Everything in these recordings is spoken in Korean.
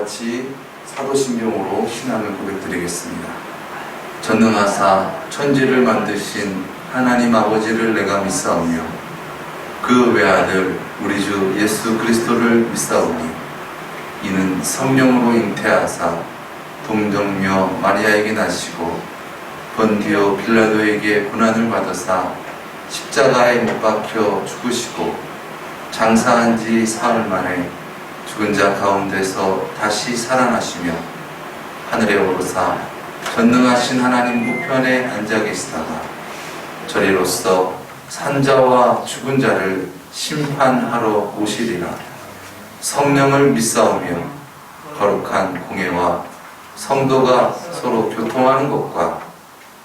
같이 사도신경으로 신앙을 고백드리겠습니다. 전능하사 천지를 만드신 하나님 아버지를 내가 믿사오며 그 외아들 우리 주 예수 그리스도를 믿사오니 이는 성령으로 잉태하사 동정녀 마리아에게 나시고 본디오 빌라도에게 고난을 받으사 십자가에 못 박혀 죽으시고 장사한 지 사흘 만에 죽은 자 가운데서 다시 살아나시며 하늘에 오르사 전능하신 하나님 우편에 앉아 계시다가 저리로서 산자와 죽은 자를 심판하러 오시리라. 성령을 믿사오며 거룩한 공예와 성도가 서로 교통하는 것과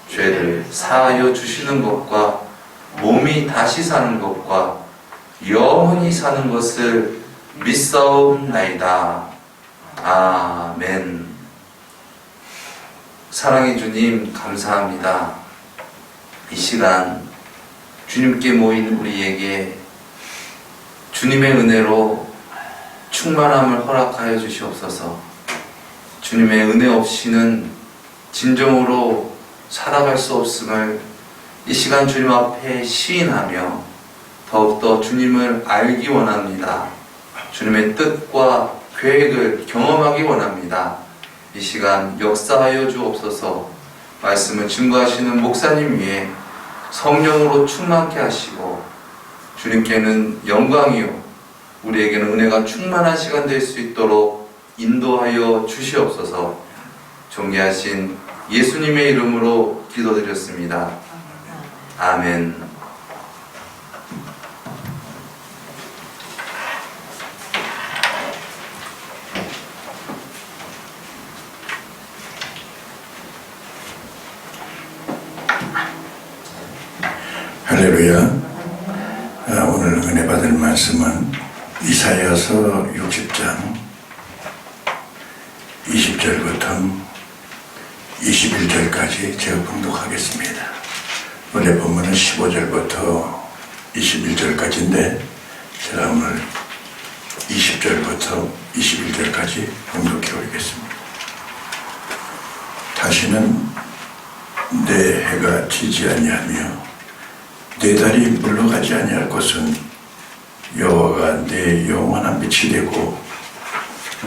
죄를 사하여 주시는 것과 몸이 다시 사는 것과 영원히 사는 것을 믿사옵나이다. 아멘. 사랑의 주님, 감사합니다. 이 시간 주님께 모인 우리에게 주님의 은혜로 충만함을 허락하여 주시옵소서. 주님의 은혜 없이는 진정으로 살아갈 수 없음을 이 시간 주님 앞에 시인하며 더욱더 주님을 알기 원합니다. 주님의 뜻과 계획을 경험하기 원합니다. 이 시간 역사하여 주옵소서. 말씀을 증거하시는 목사님 위에 성령으로 충만케 하시고 주님께는 영광이요 우리에게는 은혜가 충만한 시간 될 수 있도록 인도하여 주시옵소서. 존귀하신 예수님의 이름으로 기도드렸습니다. 아멘. 할렐루야. 오늘 은혜 받을 말씀은 이사야서 60장 20절부터 21절까지 제가 봉독하겠습니다. 오늘 본문은 15절부터 21절까지인데 제가 오늘 20절부터 21절까지 봉독해 오겠습니다. 다시는 내 해가 지지 아니하며 내 달이 물러가지 아니할 것은 여호와가 내 영원한 빛이 되고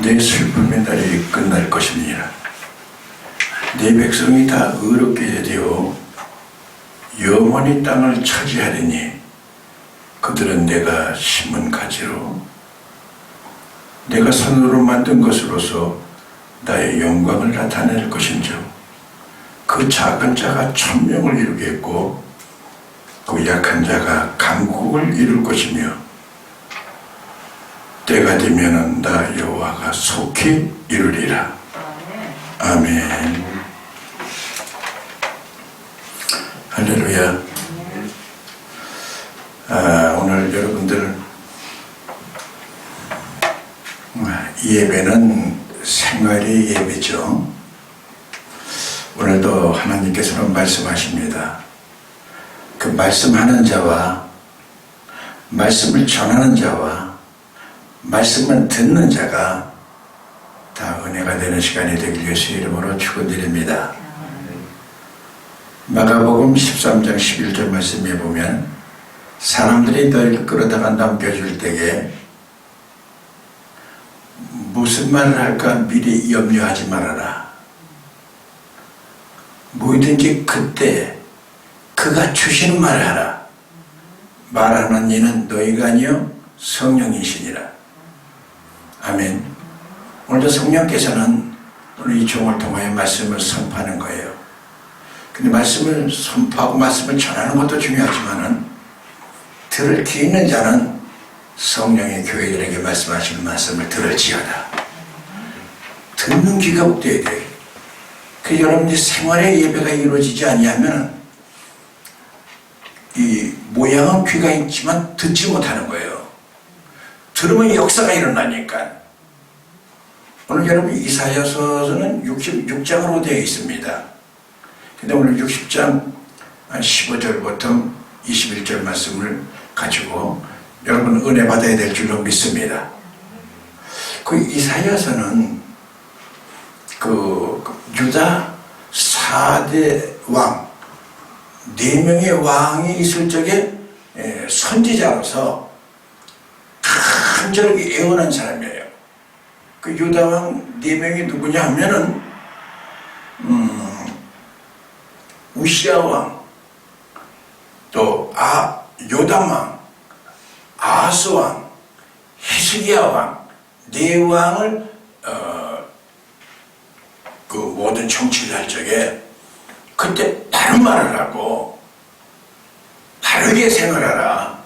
내 슬픔의 날이 끝날 것이니라. 내 백성이 다 의롭게 되어 영원히 땅을 차지하리니 그들은 내가 심은 가지로 내가 손으로 만든 것으로서 나의 영광을 나타낼 것인즉 그 작은 자가 천명을 이루겠고 그 약한 자가 강국을 이룰 것이며 때가 되면은 나 여호와가 속히 이루리라. 아멘. 할렐루야. 오늘 여러분들 이 예배는 생활의 예배죠. 오늘도 하나님께서는 말씀하십니다. 그 말씀하는 자와 말씀을 전하는 자와 말씀을 듣는 자가 다 은혜가 되는 시간이 되길 예수의 이름으로 축원드립니다. 마가복음 13장 11절 말씀에 보면 사람들이 너희를 끌어다가 넘겨줄 때에 무슨 말을 할까 미리 염려하지 말아라. 뭐든지 그때 그가 주시는 말을 하라. 말하는 이는 너희가 아니요 성령이시니라. 아멘. 오늘도 성령께서는 오늘 이 종을 통하여 말씀을 선포하는 거예요. 근데 말씀을 선포하고 말씀을 전하는 것도 중요하지만은 들을 귀 있는 자는 성령의 교회들에게 말씀하시는 말씀을 들을지어다. 듣는 귀가 없대야 돼. 그 여러분들 생활의 예배가 이루어지지 아니하면 이 모양은 귀가 있지만 듣지 못하는 거예요. 들으면 역사가 일어나니까. 오늘 여러분 이사야서는 66장으로 되어 있습니다. 근데 오늘 60장 15절부터 21절 말씀을 가지고 여러분 은혜 받아야 될 줄로 믿습니다. 그 이사야서는 유다 4대 왕, 4명의 왕이 있을 적에 선지자로서 간절하게 애원한 사람이에요. 그 유다 왕 4명이 누구냐 하면은 우시야 왕, 또 요담 왕, 아하스 왕, 히스기야 왕, 4왕을 그 모든 정치를 할 적에 그때 바른 말을 하고 바르게 생활하라.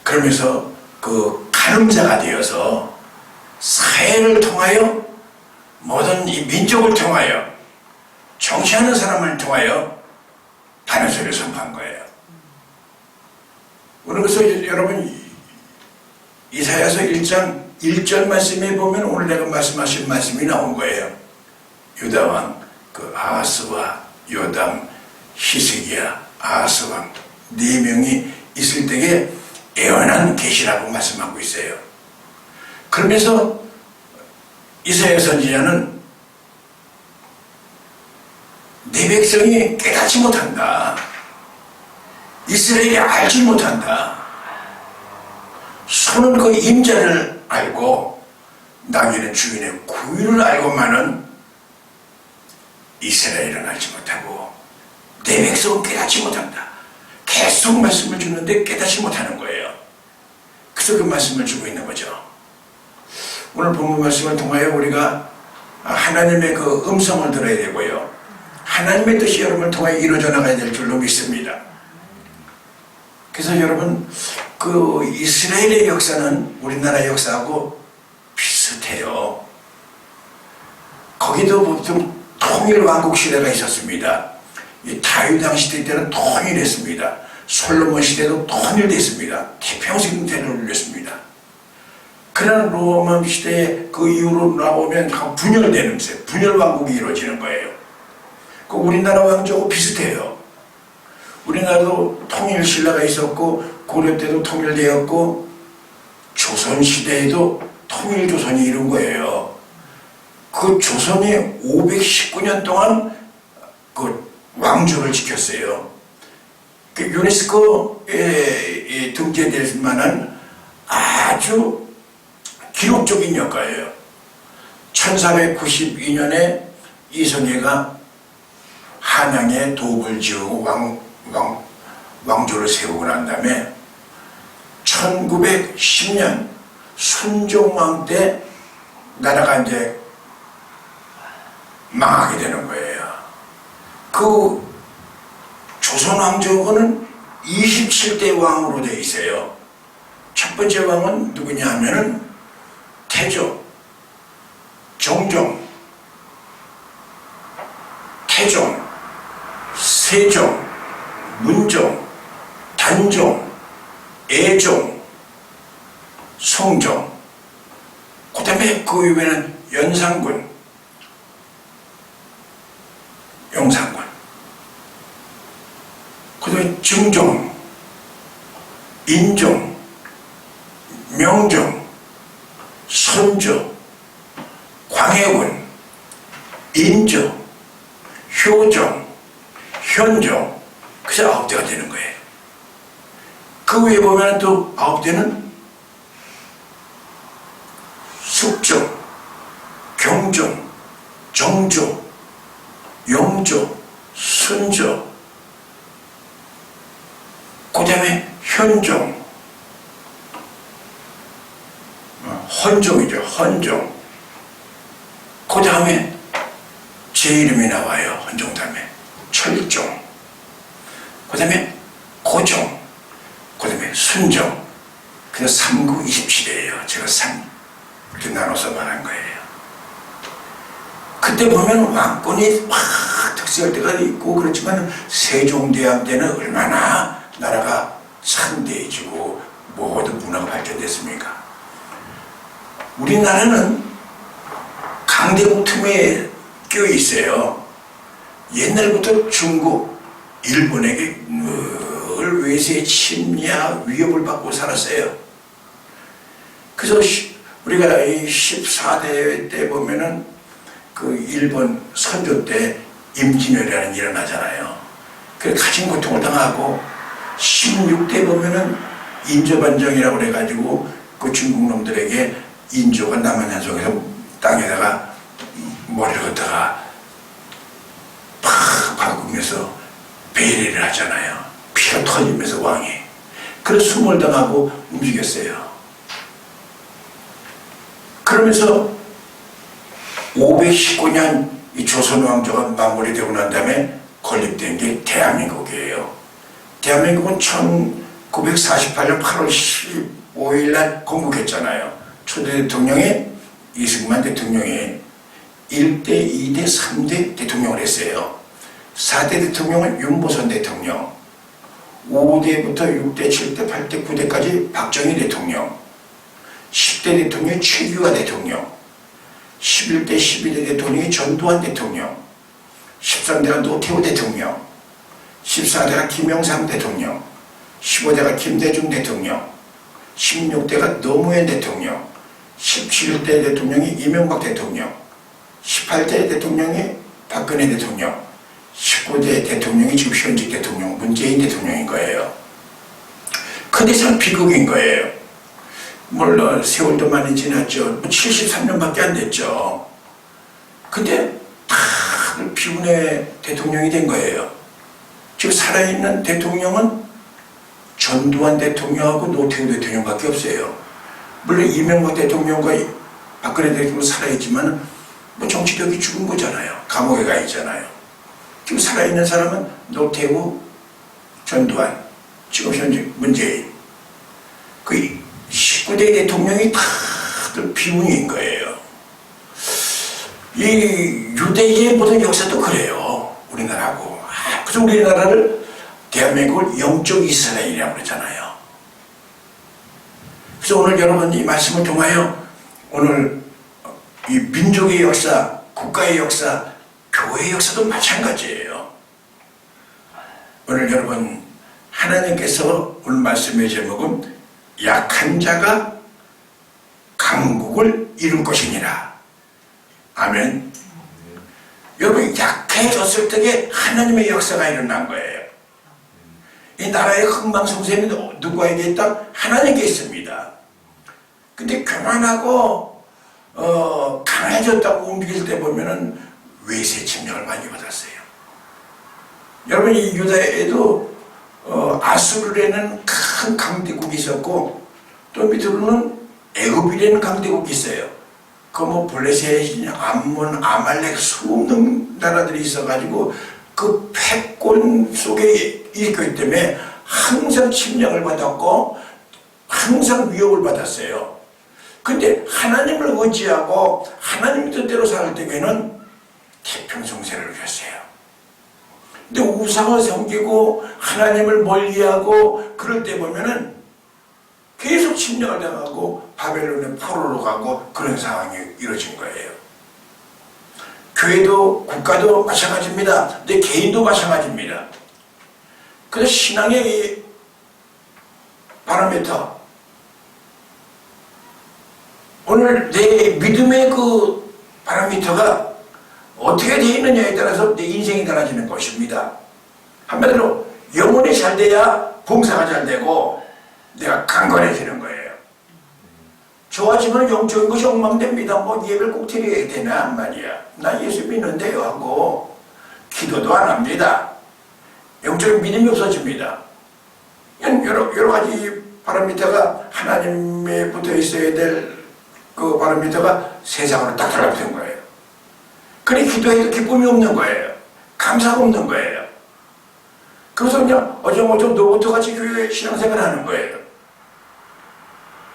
그러면서 그 가늠자가 되어서 사회를 통하여 모든 이 민족을 통하여 정치하는 사람을 통하여 바른 소리를 선포한 거예요. 그래서 여러분 이사야서 1장 1절 말씀에 보면 오늘 내가 말씀하신 말씀이 나온 거예요. 유다왕 그 아하스와 요담, 히스기야, 아하스왕 4명이 있을 때에 애원한 계시라고 말씀하고 있어요. 그러면서 이사야 선지자는 내 백성이 깨닫지 못한다. 이스라엘이 알지 못한다. 소는 그 임자를 알고 나귀는 주인의 구유를 알고만은 이스라엘은 알지 못하고 내 백성은 깨닫지 못한다. 계속 말씀을 주는데 깨닫지 못하는 거예요. 그래서 그 말씀을 주고 있는 거죠. 오늘 본문 말씀을 통하여 우리가 하나님의 그 음성을 들어야 되고요. 하나님의 뜻이 여러분을 통하여 이루어져 나가야 될 줄로 믿습니다. 그래서 여러분 그 이스라엘의 역사는 우리나라 역사하고 비슷해요. 거기도 보통 통일 왕국 시대가 있었습니다. 이 다윗왕 시대 때는 통일했습니다. 솔로몬 시대도 통일됐습니다. 태평생 대를 올렸습니다. 그러나 로마 시대에 그 이후로 나오면 분열되는 세, 분열 왕국이 이루어지는 거예요. 그 우리나라 왕조하고 비슷해요. 우리나라도 통일 신라가 있었고 고려 때도 통일되었고 조선 시대에도 통일 조선이 이룬 거예요. 그 조선이 519년 동안 그 왕조를 지켰어요. 그 유네스코에 등재될 만한 아주 기록적인 역사예요. 1492년에 이성계가 한양에 도읍을 지우고 왕조를 세우고 난 다음에 1910년 순종왕 때 나라가 이제 망하게 되는 거예요. 그 조선 왕조는 27대 왕으로 되어 있어요. 첫 번째 왕은 누구냐 하면은 태종, 정종, 태종, 세종, 문종, 단종, 애종, 성종, 그 다음에 그 이후에는 연산군, 용산군, 그 다음에 증종, 인종, 명종, 선조, 광해군, 인조, 효종, 현종, 그래서 9대가 되는 거예요. 그 위에 보면 또 9대는 숙종, 경종, 정조, 영조, 순조, 그 다음에 현종, 헌종이죠. 헌종. 그 다음에 제 이름이 나와요. 헌종 다음에 철종, 그 다음에 고종, 그 다음에 순종. 그래서 3구 27이에요. 제가 3 이렇게 나눠서 말한 거예요. 그때 보면 왕권이 막 특수할 때가 있고 그렇지만 세종대왕 때는 얼마나 나라가 창대해지고 모든 문화가 발전됐습니까? 우리나라는 강대국 틈에 껴 있어요. 옛날부터 중국, 일본에게 늘 외세의 침략, 위협을 받고 살았어요. 그래서 우리가 이 14대 때 보면은 그 일본 선조 때 임진왜란이 일어나잖아요. 그래서 가진 고통을 당하고 16대 보면은 인조반정이라고 그래가지고 그 중국 놈들에게 인조가 남한산성에서 땅에다가 머리를 걷다가 팍 박으면서 배례를 하잖아요. 피가 터지면서 왕이. 그래서 숨을 당하고 움직였어요. 그러면서 519년 이 조선 왕조가 마무리되고 난 다음에 건립된 게 대한민국이에요. 대한민국은 1948년 8월 15일 날 건국했잖아요. 초대 대통령이 이승만 대통령이 1대, 2대, 3대 대통령을 했어요. 4대 대통령은 윤보선 대통령, 5대부터 6대, 7대, 8대, 9대까지 박정희 대통령, 10대 대통령이 최규하 대통령, 11대, 12대 대통령이 전두환 대통령, 13대가 노태우 대통령, 14대가 김영삼 대통령, 15대가 김대중 대통령, 16대가 노무현 대통령, 17대 대통령이 이명박 대통령, 18대 대통령이 박근혜 대통령, 19대 대통령이 지금 현직 대통령 문재인 대통령인 거예요. 근데 참 비극인 거예요. 물론 세월도 많이 지났죠. 73년밖에 안 됐죠. 근데 다들 비운의 대통령이 된 거예요. 지금 살아있는 대통령은 전두환 대통령하고 노태우 대통령밖에 없어요. 물론 이명박 대통령과 박근혜 대통령 살아있지만 뭐 정치력이 죽은 거잖아요. 감옥에 가 있잖아요. 지금 살아있는 사람은 노태우, 전두환, 지금 현재 문재인. 그 19대 대통령이 다들 비운인 거예요. 이 유대인의 모든 역사도 그래요. 우리나라하고. 그래서 우리나라를 대한민국을 영적 이스라엘이라고 그러잖아요. 그래서 오늘 여러분 이 말씀을 통하여 오늘 이 민족의 역사, 국가의 역사, 교회의 역사도 마찬가지예요. 오늘 여러분 하나님께서 오늘 말씀의 제목은 약한 자가 강국을 이룰 것이니라. 아멘. 여러분 약해졌을 때에 하나님의 역사가 일어난 거예요. 이 나라의 흥망성쇠는 누구에게 있다? 하나님께 있습니다. 근데 교만하고 강해졌다고 움직일 때 보면은 외세 침략을 많이 받았어요. 여러분 이 유다에도 아수르라는 큰 강대국이 있었고 또 밑으로는 애굽이라는 강대국이 있어요. 그 뭐 블레셋, 암몬, 아말렉 수없는 나라들이 있어가지고 그 패권 속에 있기 때문에 항상 침략을 받았고 항상 위협을 받았어요. 근데 하나님을 의지하고 하나님 뜻대로 살 때에는 태평성세를 누렸어요. 근데 우상을 섬기고 하나님을 멀리하고 그럴 때 보면은 계속 침략을 당하고 바벨론의 포로로 가고 그런 상황이 이루어진 거예요. 교회도 국가도 마찬가지입니다. 내 개인도 마찬가지입니다. 그래서 신앙의 이 바로미터, 오늘 내 믿음의 그 바로미터가 어떻게 되어 있느냐에 따라서 내 인생이 달라지는 것입니다. 한마디로 영혼이 잘 돼야 봉사가 잘 되고 내가 강건해지는 거예요. 좋아지면 영적인 것이 엉망됩니다. 뭐 예배를 꼭 드려야 되나 말이야. 나 예수 믿는데요 하고 기도도 안 합니다. 영적인 믿음이 없어집니다. 여러 가지 바로미터가 하나님에 붙어 있어야 될 그 바로미터가 세상으로 딱 달라붙은 거예요. 그래 기도해도 기쁨이 없는 거예요. 감사가 없는 거예요. 그래서 그냥 어정어정 노부터 같이 교회 신앙생활 하는 거예요.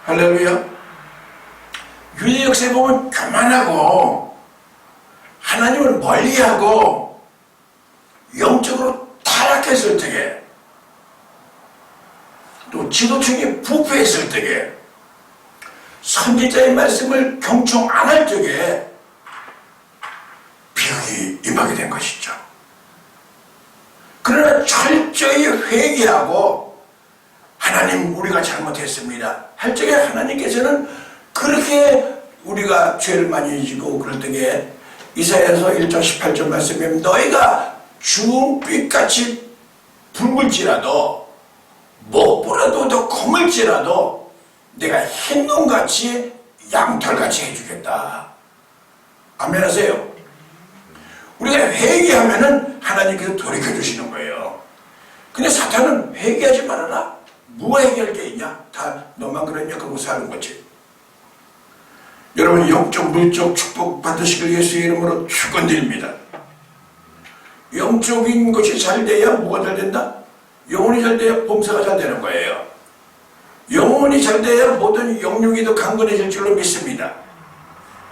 할렐루야. 유대 역사에 보면 교만하고 하나님을 멀리하고 영적으로 타락했을 때에 또 지도층이 부패했을 때에 선지자의 말씀을 경청 안 할 적에 비극이 임하게 된 것이죠. 그러나 철저히 회개하고 하나님 우리가 잘못했습니다 할 적에 하나님께서는 그렇게 우리가 죄를 많이 지고 그럴 때에 이사야서 1장 18절 말씀에 너희가 주홍빛같이 붉을지라도 무엇보다도 더 검을지라도 내가 흰눈같이 양털같이 해주겠다. 아멘 하세요. 우리가 회개하면은 하나님께서 돌이켜주시는 거예요. 근데 사탄은 회개하지 말아라. 뭐가 해결할 게 있냐? 다 너만 그랬냐? 그러고 사는 거지. 여러분 영적 물적 축복 받으시길 예수의 이름으로 축원드립니다. 영적인 것이 잘 돼야 뭐가 잘 된다? 영혼이 잘 돼야 봉사가 잘 되는 거예요. 영혼이 잘 돼야 모든 영육이 더 강건해질 줄로 믿습니다.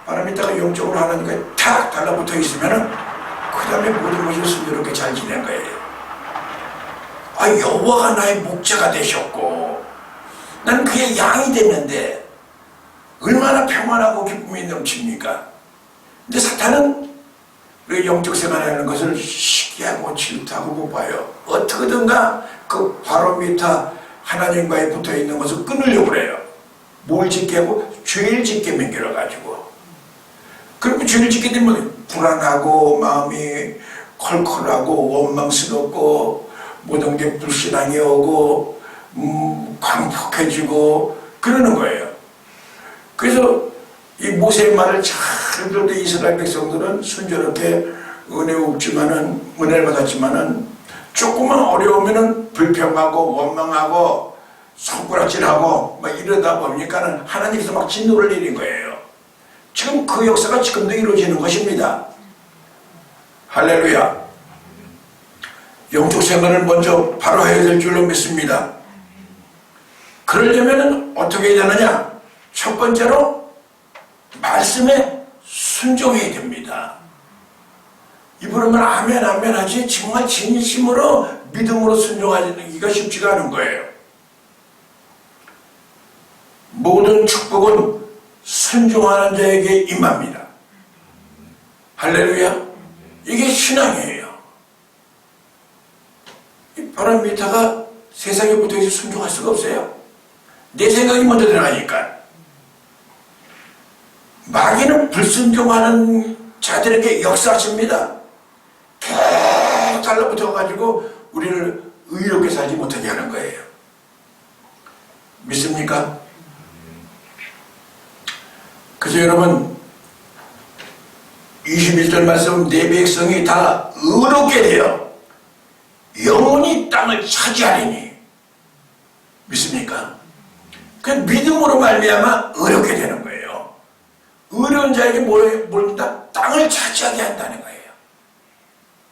바람이 있다가 영적으로 하나님과 탁 달라붙어 있으면은 그 다음에 모든 것이 순조롭게 잘 지낸 거예요. 아, 여호와가 나의 목자가 되셨고 나는 그의 양이 됐는데 얼마나 평안하고 기쁨이 넘칩니까? 근데 사탄은 그 영적 생활하는 것을 시기하고 질투하고 못 봐요. 어떻게든가 그 바로 밑에 하나님과에 붙어 있는 것을 끊으려고 그래요. 뭘 짓게 하고? 죄를 짓게 만들어가지고. 그리고 죄를 짓게 되면 불안하고 마음이 컬컬하고 원망스럽고 모든 게 불신앙이 오고 광폭해지고 그러는 거예요. 그래서 이 모세의 말을 잘 들을 때 이스라엘 백성들은 순조롭게 은혜를 받았지만은 조금만 어려우면은 불평하고 원망하고 손가락질하고 막 이러다 보니까는 하나님께서 막 진노를 내린 거예요. 지금 그 역사가 지금도 이루어지는 것입니다. 할렐루야. 영적 생활을 먼저 바로 해야 될 줄로 믿습니다. 그러려면 어떻게 해야 되느냐? 첫 번째로 말씀에 순종해야 됩니다. 입으로만 아멘 아멘 하지 정말 진심으로 믿음으로 순종하기가 쉽지가 않은 거예요. 모든 축복은 순종하는 자에게 임합니다. 할렐루야. 이게 신앙이에요. 이 바람 밑에가 세상에 붙어있어 순종할 수가 없어요. 내 생각이 먼저 들어가니까. 마귀는 불순종하는 자들에게 역사하십니다. 계속 달라붙어가지고 우리를 의롭게 살지 못하게 하는 거예요. 믿습니까? 그래서 여러분 21절 말씀 내 백성이 다 의롭게 되어 영원히 땅을 차지하리니 믿습니까? 그 믿음으로 말미암아 의롭게 되는 거예요. 의로운 자에게 뭘다 땅을 차지하게 한다는 거예요.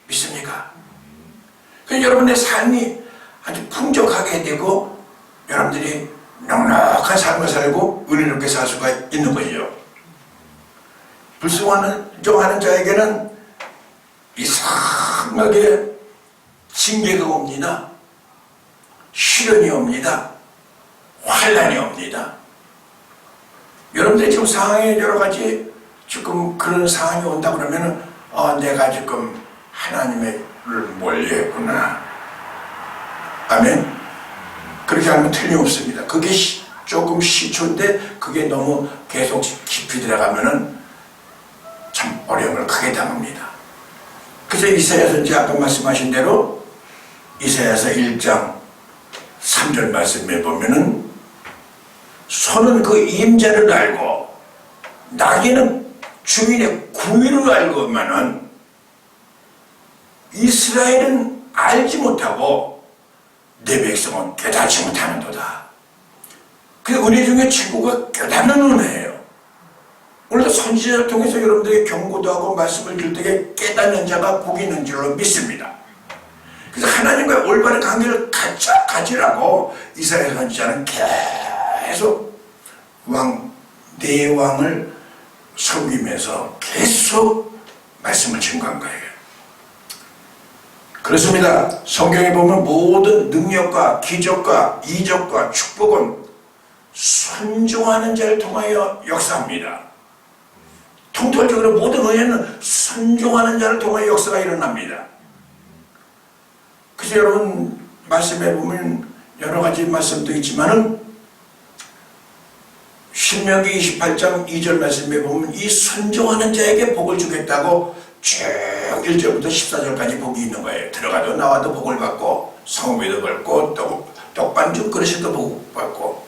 믿습니까? 그래서 여러분의 삶이 아주 풍족하게 되고 여러분들이 넉넉한 삶을 살고 은혜롭게 살 수가 있는 거죠. 불순종하는 자에게는 이상하게 징계가 옵니다. 시련이 옵니다. 환난이 옵니다. 여러분들이 지금 상황에 여러 가지 지금 그런 상황이 온다 그러면은 내가 지금 하나님을 멀리했구나. 아멘. 그렇게 하면 틀림없습니다. 그게 조금 시초인데 그게 너무 계속 깊이 들어가면은 참 어려움을 크게 당합니다. 그래서 이사야서 이제 아까 말씀하신 대로 이사야서 1장 3절 말씀에 보면은 소는 그 임자를 알고 나귀는 주인의 구위를 알고만은 이스라엘은 알지 못하고 내 백성은 깨닫지 못하는도다. 그 은혜 중에 최고가 깨닫는 은혜예요. 오늘도 선지자를 통해서 여러분들에게 경고도 하고 말씀을 줄 때 깨닫는 자가 복이 있는 줄로 믿습니다. 그래서 하나님과 올바른 관계를 가지라고 이스라엘 선지자는 계속 내 왕을 섬기면서 계속 말씀을 증거한 거예요. 그렇습니다. 성경에 보면 모든 능력과 기적과 이적과 축복은 순종하는 자를 통하여 역사합니다. 통틀적으로 모든 은혜는 순종하는 자를 통하여 역사가 일어납니다. 그래서 여러분 말씀에 보면 여러 가지 말씀도 있지만은 신명기 28장 2절 말씀에 보면 이 순종하는 자에게 복을 주겠다고 쭉 1절부터 14절까지 복이 있는 거예요. 들어가도 나와도 복을 받고 성비도 받고 떡반죽 그릇에도 복 받고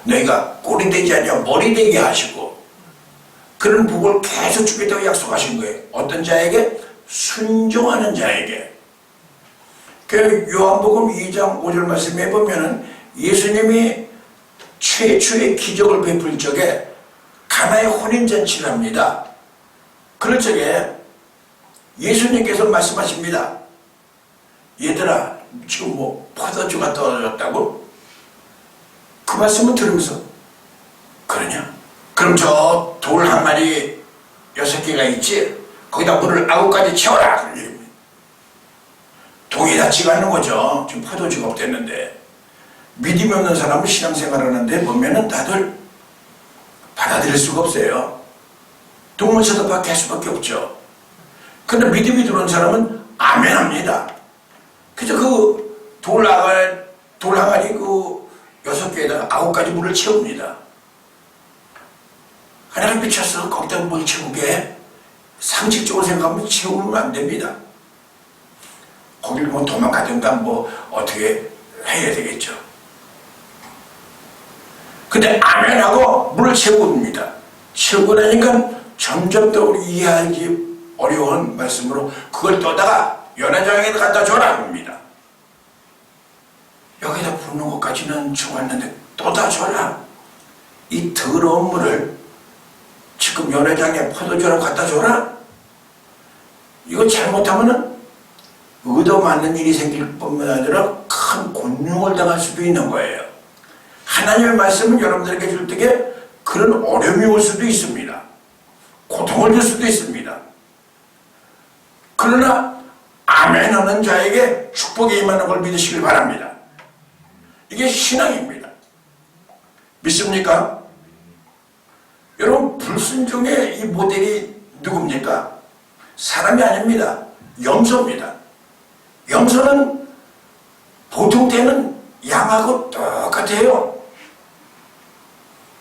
너희가 꼴이 되지 아니하고 머리 되게 하시고 그런 복을 계속 주겠다고 약속하신 거예요. 어떤 자에게? 순종하는 자에게. 그 요한복음 2장 5절 말씀에 보면은 예수님이 최초의 기적을 베풀 적에 가나의 혼인잔치를 합니다. 그럴 적에 예수님께서 말씀하십니다. 얘들아, 지금 뭐 포도주가 떨어졌다고? 그 말씀을 들으면서 그러냐? 그럼 저 돌 한 마리 6개가 있지? 거기다 물을 9가지 채워라. 동이 닿지가 않는 거죠. 지금 포도주가 없댔는데. 믿음이 없는 사람은 신앙생활 하는데 보면은 다들 받아들일 수가 없어요. 동문서도 밖에 할 수밖에 없죠. 근데 믿음이 들어온 사람은 아멘 합니다. 그래서 그 돌 항아리 그 6개에다가 9가지 물을 채웁니다. 하나님 비춰서 거기다 물 채우게 상식적으로 생각하면 채우면 안 됩니다. 거기를 뭐 도망가든가 뭐 어떻게 해야 되겠죠. 근데 아멘하고 물을 채웁니다. 채우고 나니까 점점 더 우리 이해하기 어려운 말씀으로 그걸 떠다가 연회장에 갖다 줘라 합니다. 여기다 붓는 것까지는 좋았는데 떠다 줘라. 이 더러운 물을 지금 연회장에 포도주랑 갖다 줘라. 이거 잘못하면은 의도 맞는 일이 생길 뿐만 아니라 큰 곤욕을 당할 수도 있는 거예요. 하나님의 말씀은 여러분들에게 줄 때에 그런 어려움이 올 수도 있습니다. 고통을 줄 수도 있습니다. 그러나 아멘 하는 자에게 축복이 임하는 걸 믿으시길 바랍니다. 이게 신앙입니다. 믿습니까? 여러분, 불순종의 이 모델이 누굽니까? 사람이 아닙니다. 염소입니다. 염소는 보통 때는 양하고 똑같아요.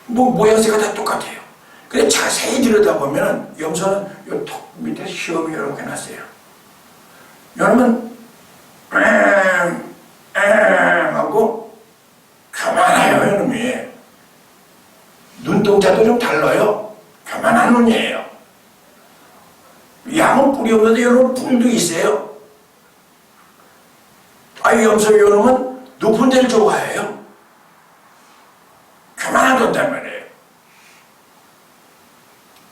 뭐 모양새가 다 똑같아요. 근데 자세히 들여다보면 염소는 요 턱 밑에 시험이 이렇게 났어요. 여러분 하고 교만해요. 이놈이 눈동자도 좀 달라요. 교만한 눈이에요. 양은 뿔이 없는데 여러분 뿔도 있어요. 염소 요놈은 높은 데를 좋아해요. 교만한 건단 말이에요.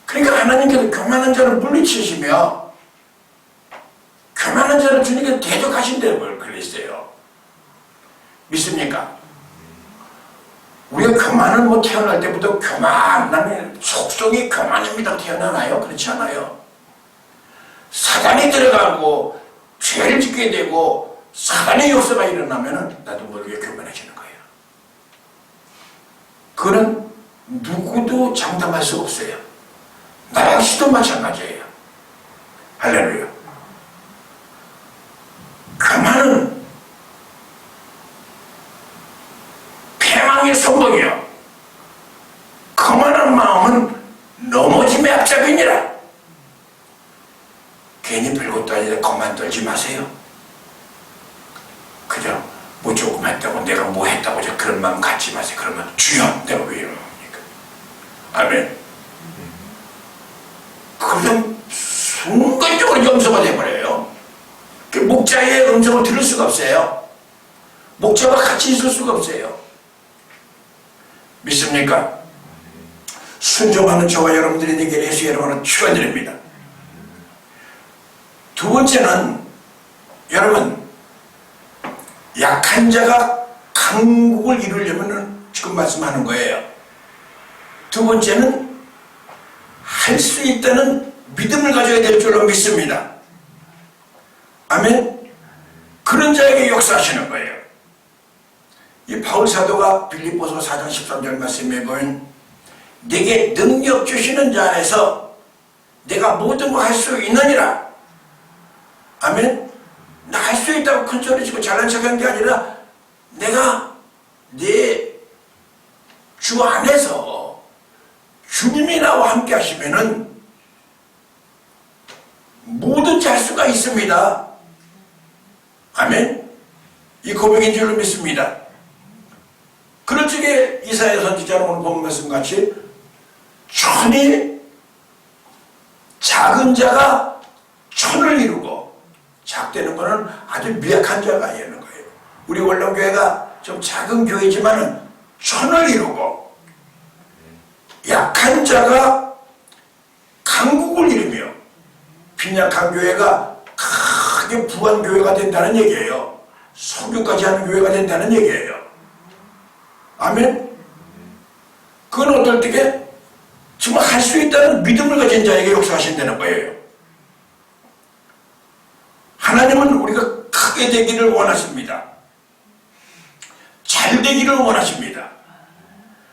그러니까 하나님께서 교만한 자를 물리치시며 교만한 자를 주님께서 대적하신다고 그랬어요. 믿습니까? 우리가 교만은 뭐 태어날 때부터 나는 속성이 교만입니다 태어나나요? 그렇지 않아요. 사단이 들어가고 죄를 짓게 되고 사단의 역사가 일어나면 나도 모르게 교만해지는 거예요. 그는 누구도 장담할 수 없어요. 나 역시도 마찬가지예요. 할렐루야. 교만은 패망의 선봉이요. 거만한 마음은 넘어짐의 앞잡이니라. 괜히 별것도 아닌데 거만 떨지 마세요. 그죠? 뭐 조금 했다고 내가 뭐 했다고 그런 마음 갖지 마세요. 그러면 주여 내가 왜 이러는 겁니까? 아멘. 그럼 순간적으로 염소가 돼버려요. 목자의 음성을 들을 수가 없어요. 목자와 같이 있을 수가 없어요. 믿습니까? 순종하는 저와 여러분들이 되게 예수 여러분을 축원드립니다. 두 번째는 여러분, 약한 자가 강국을 이루려면 지금 말씀하는 거예요. 두 번째는 할 수 있다는 믿음을 가져야 될 줄로 믿습니다. 아멘. 그런 자에게 역사하시는 거예요. 이 바울 사도가 빌립보서 4장 13절 말씀에 보면 내게 능력 주시는 자 안에서 내가 모든 걸 할 수 있느니라. 아멘. 나 할 수 있다고 큰 소리 치고 잘난 척한 게 아니라 내가 내 주 안에서 주님이 나와 함께 하시면은 뭐든지 할 수가 있습니다. 아멘. 이 고백인 줄로 믿습니다. 그럴 적에 이사야 선지자는 오늘 본 말씀 같이 천이 작은 자가 천을 이루고, 작다는 것은 아주 미약한 자가 이르는 거예요. 우리 원로교회가 좀 작은 교회지만은 천을 이루고, 약한 자가 강국을 이루며, 빈약한 교회가 크게 부한 교회가 된다는 얘기예요. 설교까지 하는 교회가 된다는 얘기예요. 아멘. 그건 어떨 때게 정말 할 수 있다는 믿음을 가진 자에게 역사하신다는 거예요. 하나님은 우리가 크게 되기를 원하십니다. 잘 되기를 원하십니다.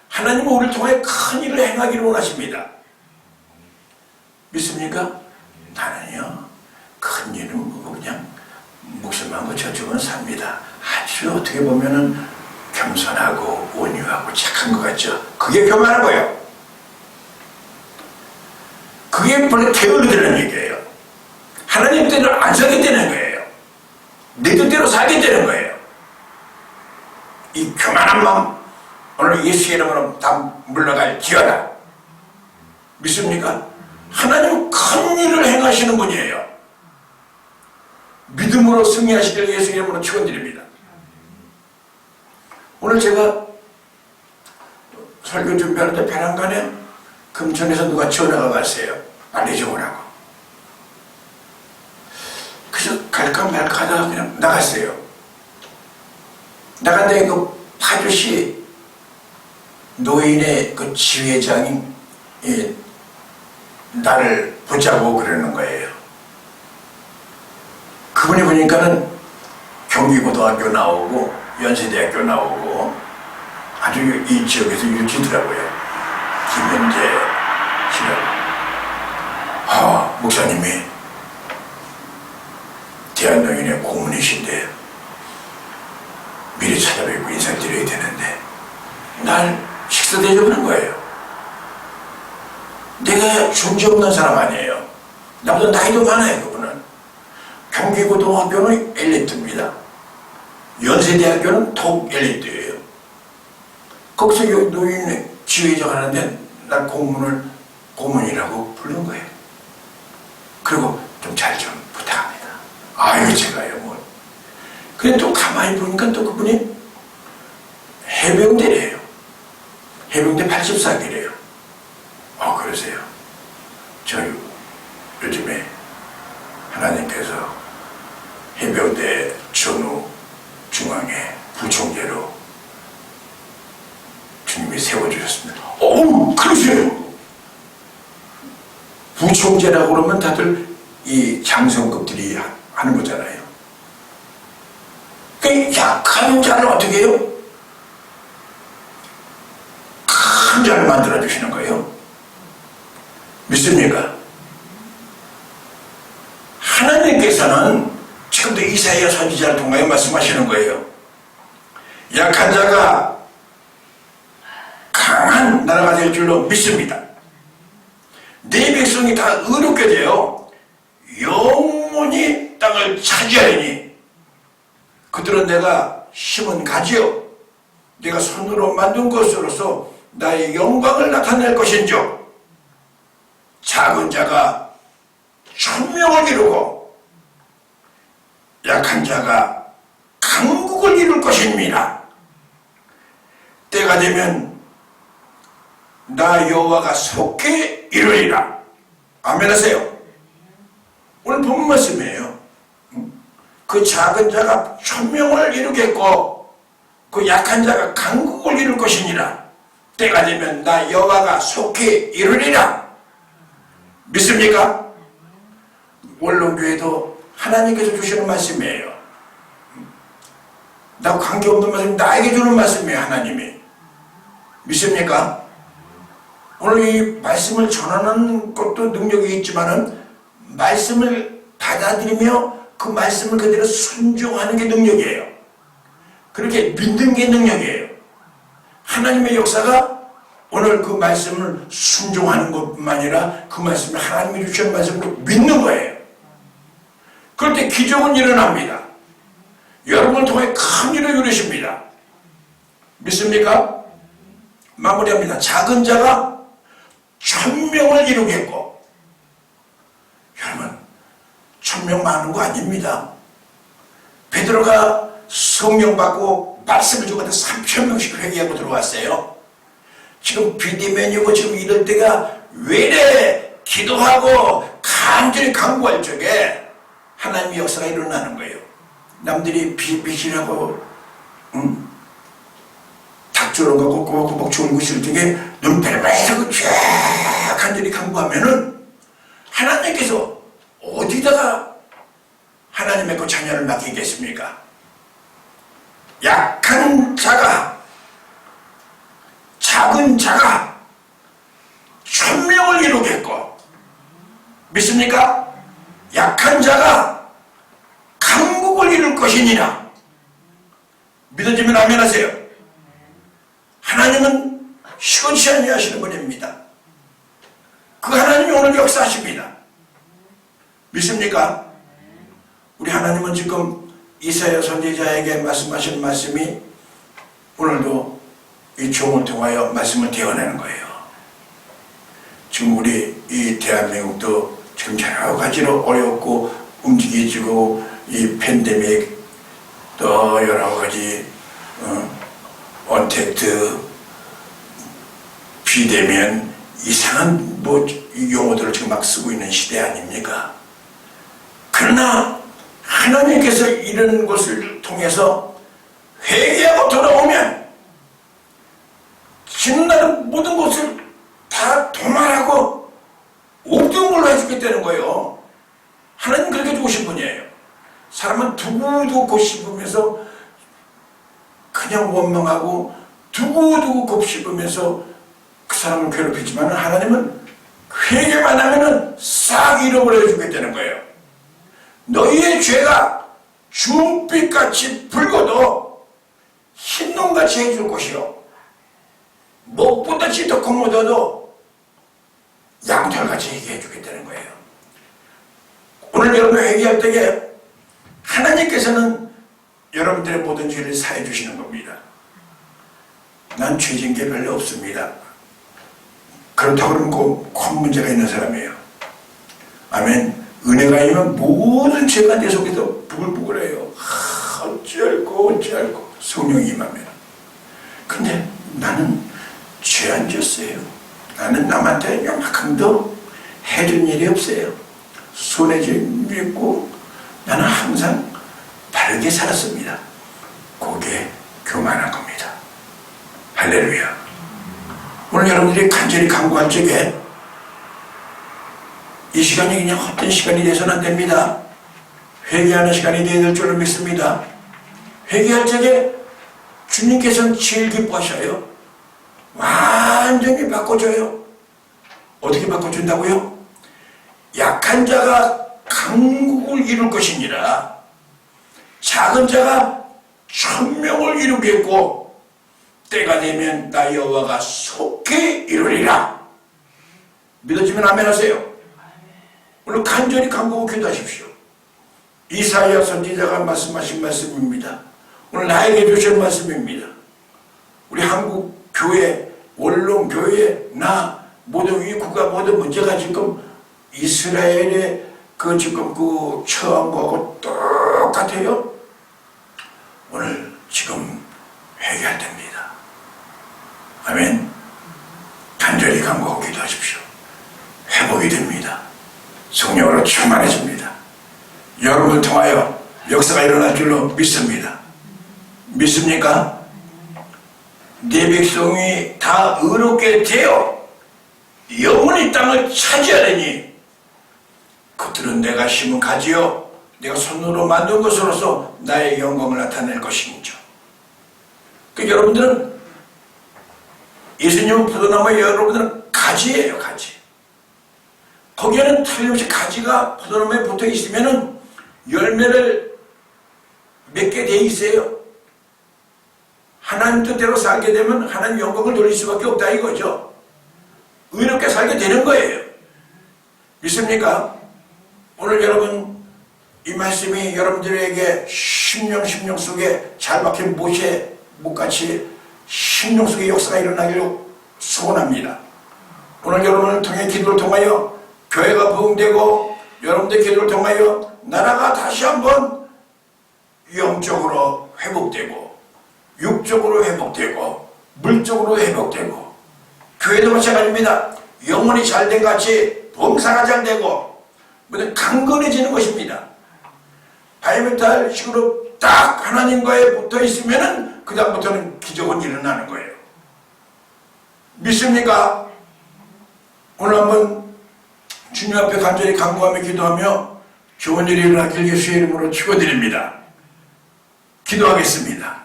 하나님은 우리를 통해 큰 일을 행하기를 원하십니다. 믿습니까? 나는요, 큰 일은 뭐 그냥 목숨하고 저축은 삽니다. 아주 어떻게 보면은 겸손하고 온유하고 착한 것 같죠? 그게 교만한 거예요. 그게 원래 게으르다는 얘기예요. 하나님 뜻대로 안 살겠다는 거예요. 내 뜻대로 살겠다는 거예요. 이 교만한 마음, 오늘 예수의 이름으로 다 물러갈지어다. 믿습니까? 하나님은 큰 일을 행하시는 분이에요. 믿음으로 승리하시길 예수의 이름으로 축원드립니다. 오늘 제가 설교 준비하는데 배란간에 금천에서 누가 전화가 왔어요. 빨리 좀 오라고. 그래서 갈까 말까 하다가 그냥 나갔어요. 나갔는데 그 파주시 노인의 그 지회장이 나를 보자고 그러는 거예요. 그분이 보니까는 경기고등학교 나오고 연세대학교 나오고 아주 이 지역에서 유지더라고요. 김현재 씨라고. 목사님이 대한노인의 고문이신데 미리 찾아뵙고 인사드려야 되는데 날 식사 대접하는 거예요. 내가 존재 없는 사람 아니에요. 나보다 나이도 많아요. 그분은. 경기고등학교는 엘리트입니다. 연세대학교는 더욱 엘리트예요. 거기서 노인의 지회장 하는데 날 고문이라고 부르는 거예요. 그리고 좀 잘 좀 부탁합니다. 아유, 제가요, 뭐. 근데 또 가만히 보니까 또 그분이 해병대래요. 해병대 84기래요. 그러세요. 저 요즘에 하나님께서 해병대 전후 중앙에 부총재로 주님이 세워주셨습니다. 그러세요. 부총재라고 그러면 다들 이 장성급들이 하는 거잖아요. 그 약한 자를 어떻게 해요? 큰 자를 만들어주시는 거예요. 믿습니까? 하나님께서는 지금도 이사야 선지자를 통하여 말씀하시는 거예요. 약한 자가 강한 나라가 될 줄로 믿습니다. 내 백성이 다 의롭게 되어 영원히 땅을 차지하리니 그들은 내가 심은 가지요 내가 손으로 만든 것으로서 나의 영광을 나타낼 것인즉 작은 자가 천명을 이루고 약한 자가 강국을 이룰 것입니다. 때가 되면 나 여호와가 속히 이루리라. 아멘 하세요. 오늘 본 말씀이에요. 그 작은 자가 천명을 이루겠고 그 약한 자가 강국을 이룰 것이니라. 때가 되면 나 여호와가 속히 이루리라. 믿습니까? 원로교회도 하나님께서 주시는 말씀이에요. 나 관계없는 말씀, 나에게 주는 말씀이에요. 하나님이. 믿습니까? 오늘 이 말씀을 전하는 것도 능력이 있지만은 말씀을 받아들이며 그 말씀을 그대로 순종하는 게 능력이에요. 그렇게 믿는 게 능력이에요. 하나님의 역사가 오늘 그 말씀을 순종하는 것뿐만 아니라 그 말씀을 하나님이 주시는 말씀으로 믿는 거예요. 그럴 때 기적은 일어납니다. 여러분을 통해 큰 일을 이루십니다. 믿습니까? 마무리합니다. 작은 자가 천명을 이루겠고, 여러분 1000명 많은 거 아닙니다. 베드로가 성령 받고 말씀을 주고 3000명씩 회개하고 들어왔어요. 지금 비대면이고 지금 이럴 때가 외래 기도하고 간절히 간구할 적에 하나님의 역사가 일어나는 거예요. 남들이 비실하고 닭조롱 갖고 꼬박꼬박 졸고 있을 적에 눈 벨벨하고 쫙 간절히 간구하면은 하나님께서 어디다가 하나님의 그 자녀를 맡기겠습니까? 약한 자가, 작은 자가 1000명을 이루겠고, 믿습니까? 약한 자가 강국을 이룰 것이니라. 믿어지면 아멘 하세요. 하나님은 시원치 아니하시는 분입니다. 그 하나님이 오늘 역사하십니다. 믿습니까? 우리 하나님은 지금 이사야 선지자에게 말씀하신 말씀이 오늘도 이 종을 통하여 말씀을 되어내는 거예요. 지금 우리 이 대한민국도 지금 여러 가지로 어렵고 움직여지고 이 팬데믹 또 여러 가지 언택트 비대면 이상한 용어들을 지금 막 쓰고 있는 시대 아닙니까? 그러나 하나님께서 이런 것을 통해서 회개하고 돌아오면 지난날은 모든 것을 다 도말하고 없던 걸로 해주겠다는 거예요. 하나님 그렇게 좋으신 분이에요. 사람은 두고두고 곱씹으면서 그냥 원망하고 두고두고 곱씹으면서 그 사람을 괴롭히지만 하나님은 회개만 하면은 싹 잃어버려 주겠다는 거예요. 너희의 죄가 주홍빛같이 붉어도 흰눈같이 해줄 것이요 목보다지 더 콩묻어도 양털같이 얘기해 주겠다는 거예요. 오늘 여러분 회개할 때에 하나님께서는 여러분들의 모든 죄를 사해 주시는 겁니다. 난 죄진 게 별로 없습니다. 그렇다고 그러면 큰 문제가 있는 사람이에요. 아멘. 은혜가 아니면 모든 죄가 내 속에서 부글부글해요. 어찌할꼬 성령이 임하면. 근데 나는 죄 안 지었어요. 나는 남한테 요만큼도 해준 일이 없어요. 손해진 일이 없고 나는 항상 바르게 살았습니다. 그게 교만한 겁니다. 할렐루야. 오늘 여러분들이 간절히 간구할 적에 이 시간이 그냥 헛된 시간이 돼서는 안 됩니다. 회개하는 시간이 되어야 될 줄을 믿습니다. 회개할 적에 주님께서는 제일 기뻐하셔요. 완전히 바꿔줘요. 어떻게 바꿔준다고요? 약한 자가 강국을 이룰 것이니라. 작은 자가 1000명을 이루겠고 때가 되면 나 여호와가 속히 이루리라. 믿어지면 아멘 하세요. 오늘 간절히 간구하고 기도하십시오. 이사야 선지자가 말씀하신 말씀입니다. 오늘 나에게 주신 말씀입니다. 우리 한국 교회, 원룸 교회, 나 모든 이 국가 모든 문제가 지금 이스라엘의 지금 그 처한 거하고 똑같아요. 오늘 지금 회개할 때입니다. 아멘. 간절히 간구하고 기도하십시오. 회복이 됩니다. 성령으로 충만해집니다. 여러분을 통하여 역사가 일어날 줄로 믿습니다. 믿습니까? 네 백성이 다 의롭게 되어 영원히 땅을 차지하려니 그들은 내가 심은 가지요 내가 손으로 만든 것으로서 나의 영광을 나타낼 것이니죠. 여러분들은 예수님은 포도나무, 여러분들은 가지예요. 가지. 거기에는 틀림없이 가지가 포도나무에 붙어 있으면은 열매를 맺게 돼 있어요. 하나님 뜻대로 살게 되면 하나님 영광을 돌릴 수밖에 없다 이거죠. 의롭게 살게 되는 거예요. 믿습니까? 오늘 여러분 이 말씀이 여러분들에게 심령 속에 잘 박힌 못같이 심령 속에 역사가 일어나기를 소원합니다. 오늘 여러분을 통해 기도를 통하여 교회가 부흥되고 여러분들의 기도를 통하여 나라가 다시 한번 영적으로 회복되고 육적으로 회복되고 물적으로 회복되고 교회도 마찬가지입니다. 영혼이 잘된 같이 범사가 잘되고 강건해지는 것입니다. 바이메탈 식으로 딱 하나님과에 붙어 있으면은 그 다음부터는 기적은 일어나는 거예요. 믿습니까? 오늘 한번 주님 앞에 간절히 간구하며 기도하며 좋은 일이 일어나길 예수의 이름으로 축원드립니다. 기도하겠습니다.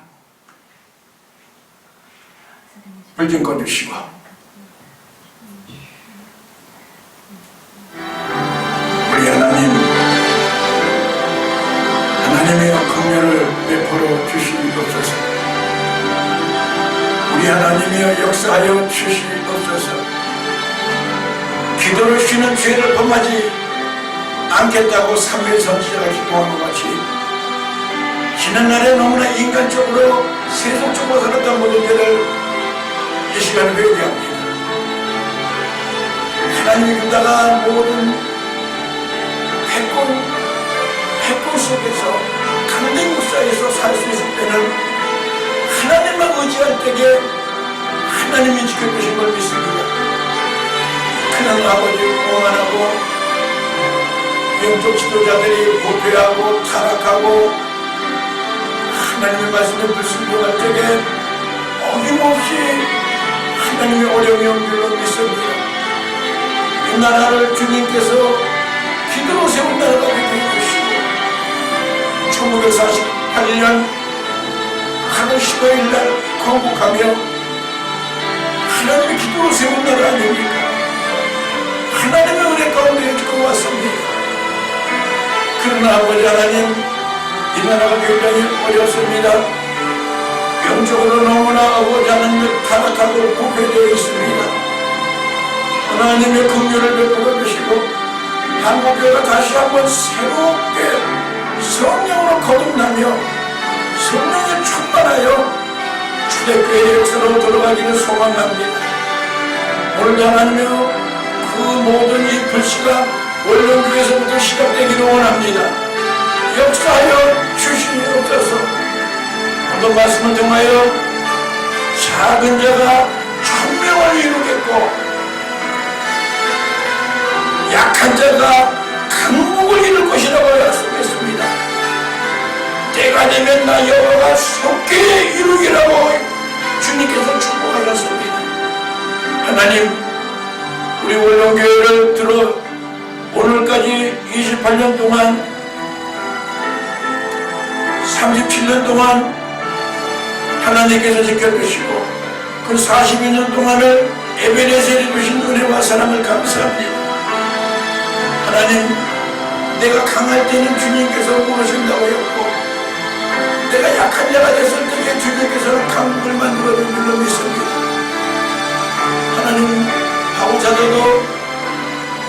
불 좀 꺼주시고 우리 하나님의 긍휼을 베풀어 주시옵소서. 우리 하나님이여 역사하여 주시옵소서. 기도를 쉬는 죄를 범하지 않겠다고 삼위일 선지자가 기도한 것 같이 지난날에 너무나 인간적으로 세속적으로 살았던 모든 죄를 이 시간에 배우게 합니다. 하나님의 유다가 모든 패권 속에서 강된 역사에서 살 수 있을 때는 하나님만 의지할 때에 하나님이 지켜주신 걸 믿습니다. 그런 아버지 공안하고 영적 지도자들이 부패하고 타락하고 하나님의 말씀에 불순종할 때에 어김없이 하나님의 어려움이 온 줄로 믿습니다. 이 나라를 주님께서 기도로 세운 나라가 되게 해주시고 1948년 8월 15일 날 건국하며 하나님의 기도로 세운 나라 아닙니까? 하나님의 은혜 가운데 이끌어 왔습니다. 그러나 아버지 하나님 이 나라가 굉장히 어렵습니다. 영적으로 너무나 아버지 하나님 타락하고 부패되어 있습니다. 하나님의 긍휼을 베풀어 주시고 한국교회가 다시 한번 새롭게 성령으로 거듭나며 성령에 충만하여 초대교회의 역사로 들어가기를 소망합니다. 오늘도 하나님이여 그 모든 이 불씨가 원령교회에서부터 시작되기를 원합니다. 역사하여 주시옵소서. 오늘 말씀을 통하여 작은 자가 천명을 이루겠고 약한 자가 강국을 이룰 것이라고 약속했습니다. 때가 되면 나 여호와가 속히 이루기라고 주님께서 축복하셨습니다. 하나님 우리 원령교회를 들어 오늘까지 28년 동안 37년 동안 하나님께서 지켜주시고 그 40여 년 동안을 에베네셀에 주신 은혜와 사랑을 감사합니다. 하나님 내가 강할 때는 주님께서 무너진다고 했고 내가 약한 자가 됐을 때에 주님께서는 강국을 만들어준 줄로 믿습니다. 하나님 바보자들도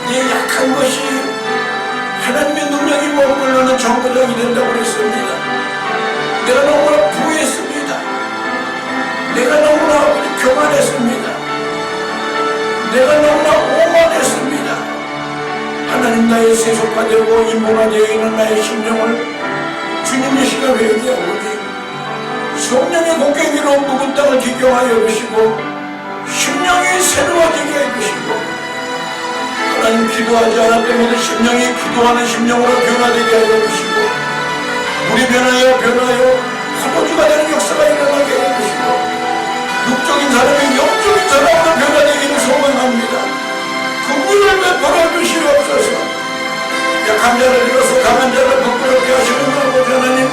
내 약한 것이 하나님의 능력이 머무르는 정거장이 된다고 그랬습니다. 내가 너무나 부했습니다. 내가 너무나 교만했습니다. 내가 너무나 오만했습니다. 하나님 나의 세속화되고 인본화되어 있는 나의 심령을 주님의 시간 회개하오니 성령의 공격으로 묵은 땅을 기경하여 주시고 심령이 새로워지게 해주시고 하나님 기도하지 않았던 모든 심령이 기도하는 심령으로 변화되게 하여 주시고 우리 변하여 화보주가 되는 역사가 일어나게 해주시고 육적인 사람이 영적인 사람으로 변화되기를 소망합니다. 긍휼을 베풀어 주시옵소서. 약한 자를 일어서 강한 자를 부끄럽게 하시는 아버지 하나님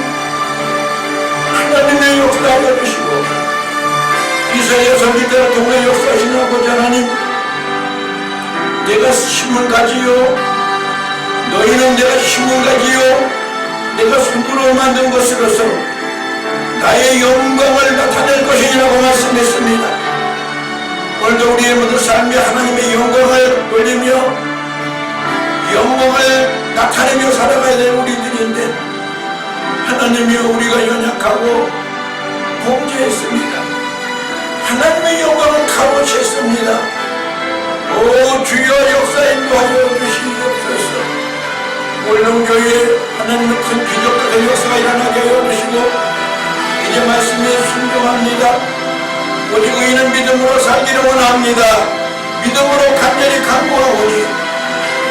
하나님의 역사하여 주시고 이사야 선지자를 통해 역사하시는 아버지 하나님 내가 힘을 가지요 너희는 내가 힘을 가지요 내가 손으로 만든 것으로서 나의 영광을 나타낼 것이라고 말씀했습니다. 오늘도 우리의 모든 삶에 하나님의 영광을 돌리며 영광을 나타내며 살아가야 될 우리들인데 하나님이여 우리가 연약하고 범죄했습니다. 하나님의 영광을 가로챘습니다. 오 주여 역사 인도하여 주시옵소서. 원룸교회에 하나님의 큰 기적 같은 역사가 일어나게 하여 주시고 이제 말씀에 순종합니다. 오직 의인은 믿음으로 살기를 원합니다. 믿음으로 간절히 간구하오니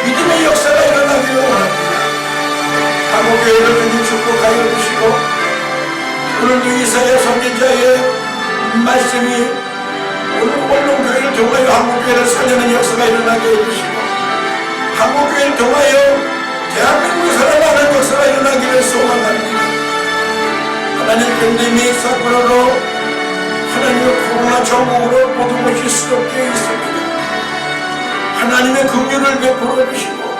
믿음의 역사가 일어나기를 원합니다. 한국교회를 주님 축복하여 주시고 오늘도 이사야 선지자의 말씀이 오늘 원룸교회를 통하여 한국교회를 살리는 역사가 일어나게 해주시고 한국교회를 통하여 대한민국에 살아가는 역사가 일어나기를 소망합니다. 하나님 팬데믹 사건으로 하나님의 코로나 전국으로 모든 것이 수롭게 있습니다. 하나님의 긍휼을 베풀어 주시고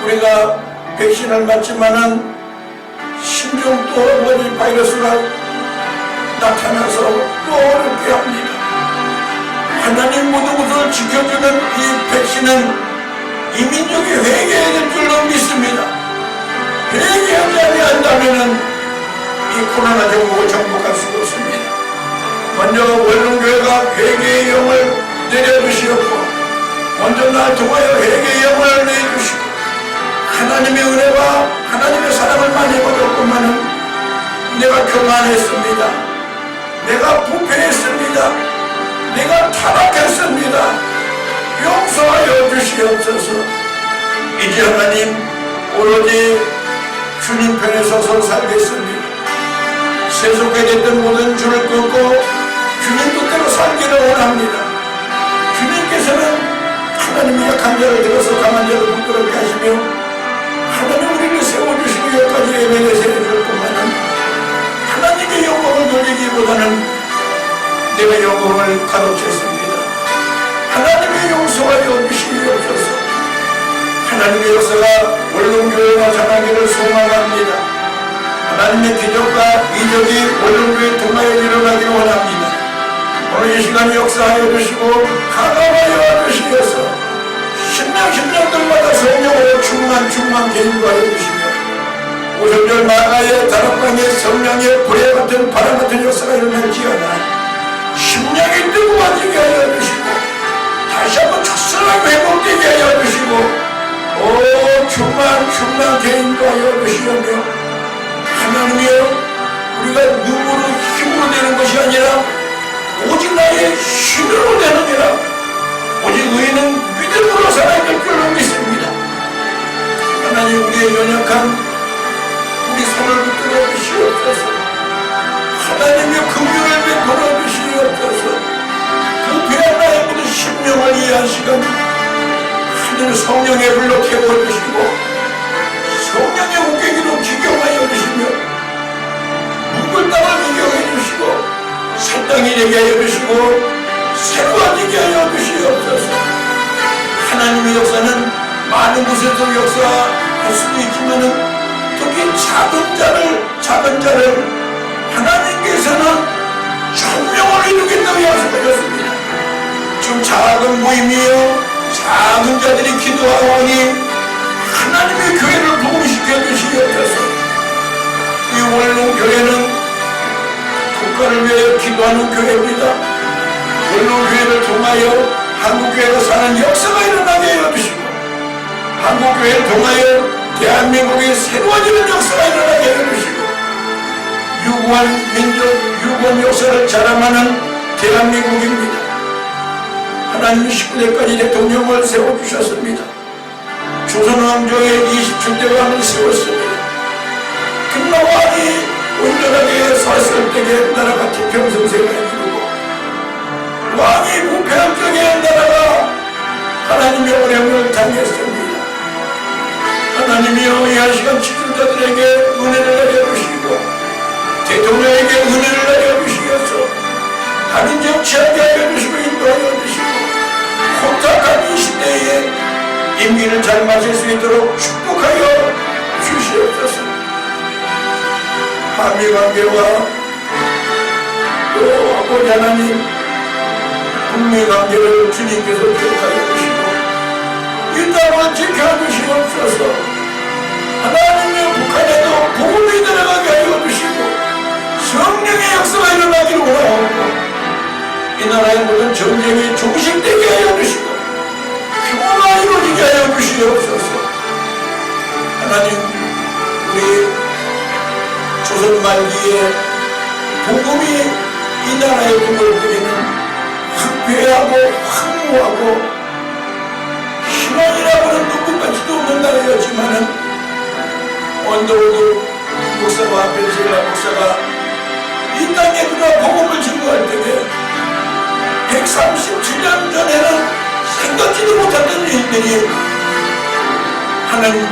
우리가 백신을 맞지만은 신종 또 어머니 바이러스가 나타나서 또 어렵게 합니다. 하나님 모든 것을 지켜주는 이 백신은 이 민족이 회개해야 될 줄로 믿습니다. 회개하지 아니한다면은 이 코로나 정국을 정복할 수가 없습니다. 먼저 원룸교회가 회개의 영을 내려주시었고 먼저 날 통하여 회개의 영을 내주시고 하나님의 은혜와 하나님의 사랑을 많이 받았구만은 내가 교만했습니다. 내가 부패했습니다. 내가 타락했습니다. 용서하여 주시옵소서. 이제 하나님 오로지 주님 편에 서서 살겠습니다. 세속에 됐던 모든 줄을 끊고 주님 뜻대로 살기를 원합니다. 주님께서는 하나님의 약한 자를 들어서 강한 자를 부끄럽게 하시며 하나님 우리를 세워주시고 여기까지 예배를 세워줄 것만은 하나님의 영광을 돌리기보다는 내가 영광을 가로챘습니다. 하나님의 용서하여 주시옵소서. 하나님의 역사가 원룸교회가 전하기를 소망합니다. 하나님의 기적과 이적이 원룸교회 통하여 일어나기를 원합니다. 오늘 이 시간 역사하여 주시고 강함하여 주시어서 신령들마다 성령으로 충만케 인도하여 주시며 오순절 마가의 다락방의 성령의 불에 같은 바람 같은 역사가 일어날지어다 심령이 뜨거워지게 하여 주시고 다시 한번 첫사랑 회복되게 하여 주시고 오 충만케 인도하여 주시오며 하나님이여 우리가 눈으로 힘으로 되는 것이 아니라 오직 나의 힘으로 되느니라. 오직 의인은 믿음으로 살아야 될 줄로 믿습니다. 하나님 우리의 연약한 우리 손을 붙들어 주시옵소서. 하나님의 긍휼을 베풀어 주시옵소서. 부패한 나의 모든 심령을 이해한 시간 하늘 성령의 불로 태워주시고 성령의 웃기기로 기경하여 주시며 묵을 땅을 기경해 주시고 새 땅이 되게 하여 주시고 새로워지게 하여 주시옵소서. 하나님의 역사는 많은 곳에서 역사할 수도 있지만은 특히 작은 자를 하나님께서는 천명을 이루겠다고 약속하셨습니다. 지금 작은 모임이요 작은 자들이 기도하오니 하나님의 교회를 부흥시켜 주시옵소서. 이 원룸교회는 국가를 위하여 기도하는 교회입니다. 원룸교회를 통하여 한국교회가 사는 역사가 일어나게 하여 주시고 한국교회를 통하여 대한민국이 새로워지는 역사가 일어나게 하여 주시고 유구한 민족, 유구한 역사를 자랑하는 대한민국입니다. 하나님 19대까지 대통령을 세워주셨습니다. 조선왕조의 27대 왕을 세웠습니다. 금나왕이 온전하게 섰을 때에 나라가 태평성세가 이루고 왕이 부패할 적에 나라가 하나님의 어려움을 당했습니다. 하나님이여 이 한 시간 지도자들에게 은혜를 내려주시고 대통령에게 은혜를 내려주시어서 다른 정치하게 하여 주시고 인도하여 주시고 혼탁한 이 시대에 임기를 잘 마실 수 있도록 축복하여 주시옵소서. 한미관계와 아버지 하나님, 북미 관계를 주님께서 기억하여 주시고 이 땅을 지켜주시옵소서. 하나님의 북한에도 복음이 들어가게 하여 주시고 성령의 역사가 일어나기를 원하옵고 이 나라의 모든 전쟁이 종식되게 하여 주시고 평화가 이루어지게 하여 주시옵소서. 하나님, 우리 조선 말기에 복음이 이 나라의 꿈을 꾸리는 학회하고 황무하고 희망이라고는 누구까지도 없는 나라였지만은 언더우드 목사와 벨셀라 목사가 이 땅에 그가 복음을 증거할 때에 137년 전에는 생각지도 못했던 일들이 하나님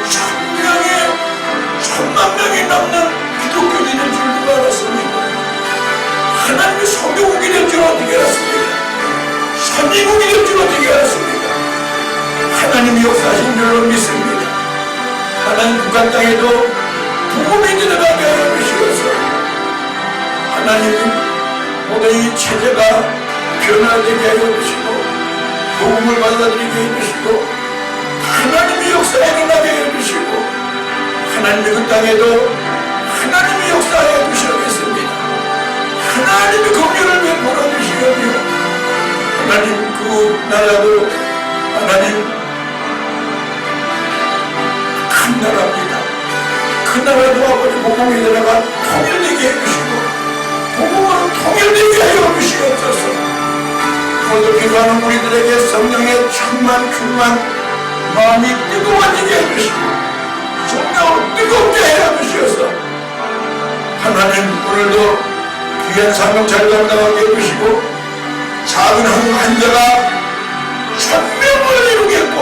1000만 명이 넘는 기독교인이 될 줄 누가 알았습니까? 하나님의 성교국이 될 줄 어떻게 알았습니까? 선지국이 될 줄 어떻게 알았습니까? 하나님이 역사하신 줄로 믿습니다. 하나님 북한 땅에도 복음이 들어가게 하여 주시옵소서. 하나님 모든 이 체제가 변화되게 하여 주시고 복음을 받아들이게 해 주시고 하나님의 역사에 일어나게 해 주시고 하나님의 그 땅에도 하나님의 역사에 주시겠습니다. 하나님의 긍휼을 베풀어 주시오며 하나님 그 나라도 하나님 큰 나라입니다. 그 나라도 아버지 복음이 들어가 통일되게 해주시고 복음으로 통일되게 하여 주시옵소서. 오늘도 기도하는 우리들에게 성령의 충만 마음이 뜨거워지게 해주시고 성령으로 뜨겁게 하여 주시옵소서. 하나님 오늘도 귀한 사명 잘 감당하게 해주시고 작은 환자가 천명을 이루겠고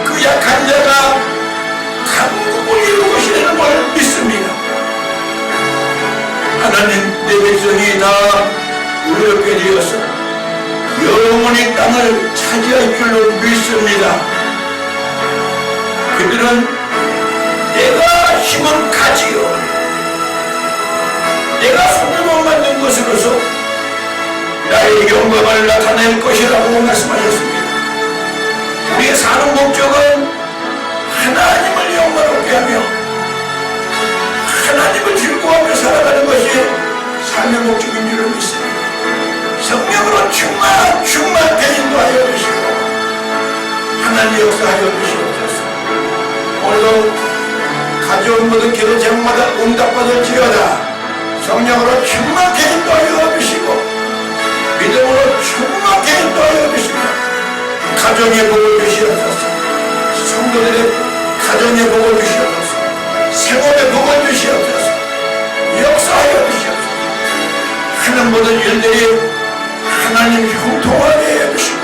그 약한 자가 강국을 이루고 계시는 걸 믿습니다. 하나님 내 백성이 다 의롭게 되어서 영원히 땅을 차지할 줄로 믿습니다. 그들은 내가 힘을 가지요 내가 손으로 만든 것으로서 나의 영광을 나타낼 것이라고 말씀하셨습니다. 우리의 사는 목적은 하나님을 영광롭게 하며 하나님을 즐거워하며 살아가는 것이 삶의 목적인 줄을 믿습니다. 성령으로 충만하게 인도하여 주시고 하나님 역사하여 주시옵소서. 오늘도 가져온 모든 기도 제목마다 응답받을지어다. 성령으로 충만하게 인도하여 주시고 믿음으로 충만하게 인도하여 주시며 가정의 복을 주시옵소서. 성도들의 가정의 복을 주시옵소서. 생업의 복을 주시옵소서. 역사하여 주시옵소서. 하는 모든 일들이 하나님 형통하게 해 주시고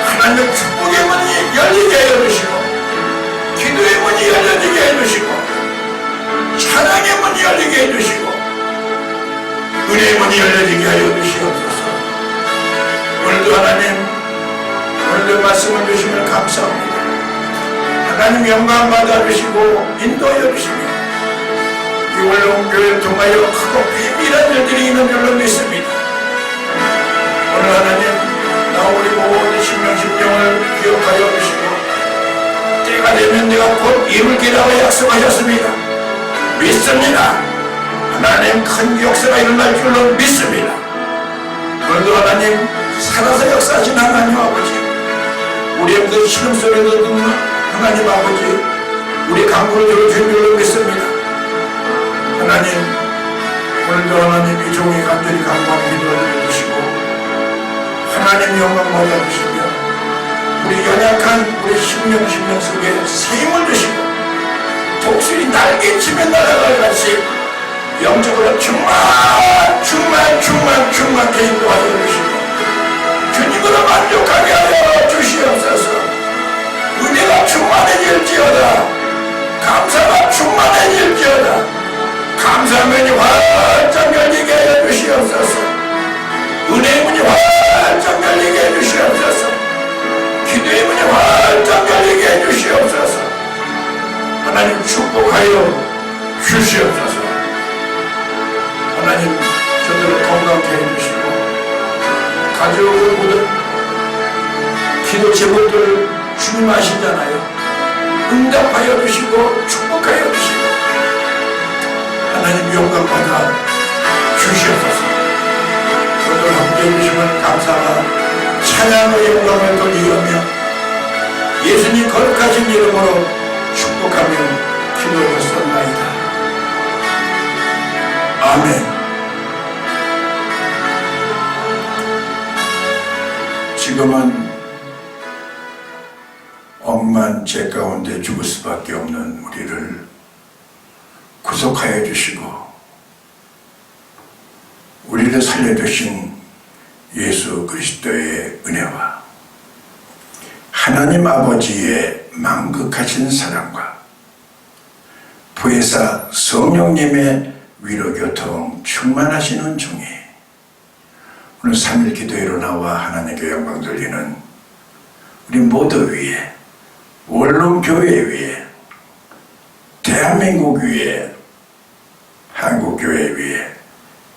하나님의 축복의 문이 열리게 해 주시고 기도의 문이 열려지게 해 주시고 찬양의 문이 열리게 해 주시고 은혜의 문이 열려지게 하여 주시옵소서. 오늘도 하나님 오늘도 말씀을 주시면 감사합니다. 하나님 영광 받아주시고 인도하여 주십니다. 이 원로교회를 통하여 크고 비밀한 일들이 있는 줄로 믿습니다. 오늘 하나님 나 우리 모든 신명을 기억하여 주시고 때가 되면 내가 곧 입을 기라고 약속하셨습니다. 믿습니다. 하나님 큰 역사가 일어날 줄로 믿습니다. 오늘도 하나님 살아서 역사하신 하나님 아버지 우리의 그 신음소리를 듣는 하나님 아버지 우리 간구를 들어주신 줄로 믿습니다. 하나님 오늘도 하나님 이 종이 간절히 간구하는 기도를 주시고 하나님 영광 받아주시며 우리 연약한 우리 심령 속에 세임을 주시고 독수리 날개치며 날아갈 같이 영적으로 충만하게 인도하여 주시고 주님으로 만족하게 하여 주시옵소서. 은혜가 충만해질지어다. 감사가 충만해질지어다. 감사문이 활짝 열리게 하여 주시옵소서. 은혜의 문이 활짝 열리게 해 주시옵소서. 기도의 문이 활짝 열리게 해 주시옵소서. 하나님 축복하여 주시옵소서. 하나님 저들을 건강 허락해 주시고 가져오는 모든 기도 제목들 주님 아시잖아요. 응답하여 주시고 축복하여 주시고 하나님 영광 받아 주시옵소서. 오늘 함께 해주시면 감사와 찬양의 영광을 돌리며 예수님 거룩하신 이름으로 축복하며 기도했었나이다. 아멘. 지금은 억만 죄 가운데 죽을 수밖에 없는 우리를 구속하여 주시고 우리를 살려주신 예수 그리스도의 은혜와 하나님 아버지의 만극하신 사랑과 부회사 성령님의 위로교통 충만하시는 중에 오늘 3일 기도회로 나와 하나님께 영광 돌리는 우리 모두 위에 원룸교회 위에 대한민국 위에 한국교회 위에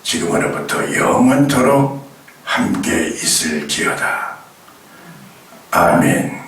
지금으로부터 영원토록 함께 있을지어다. 아멘.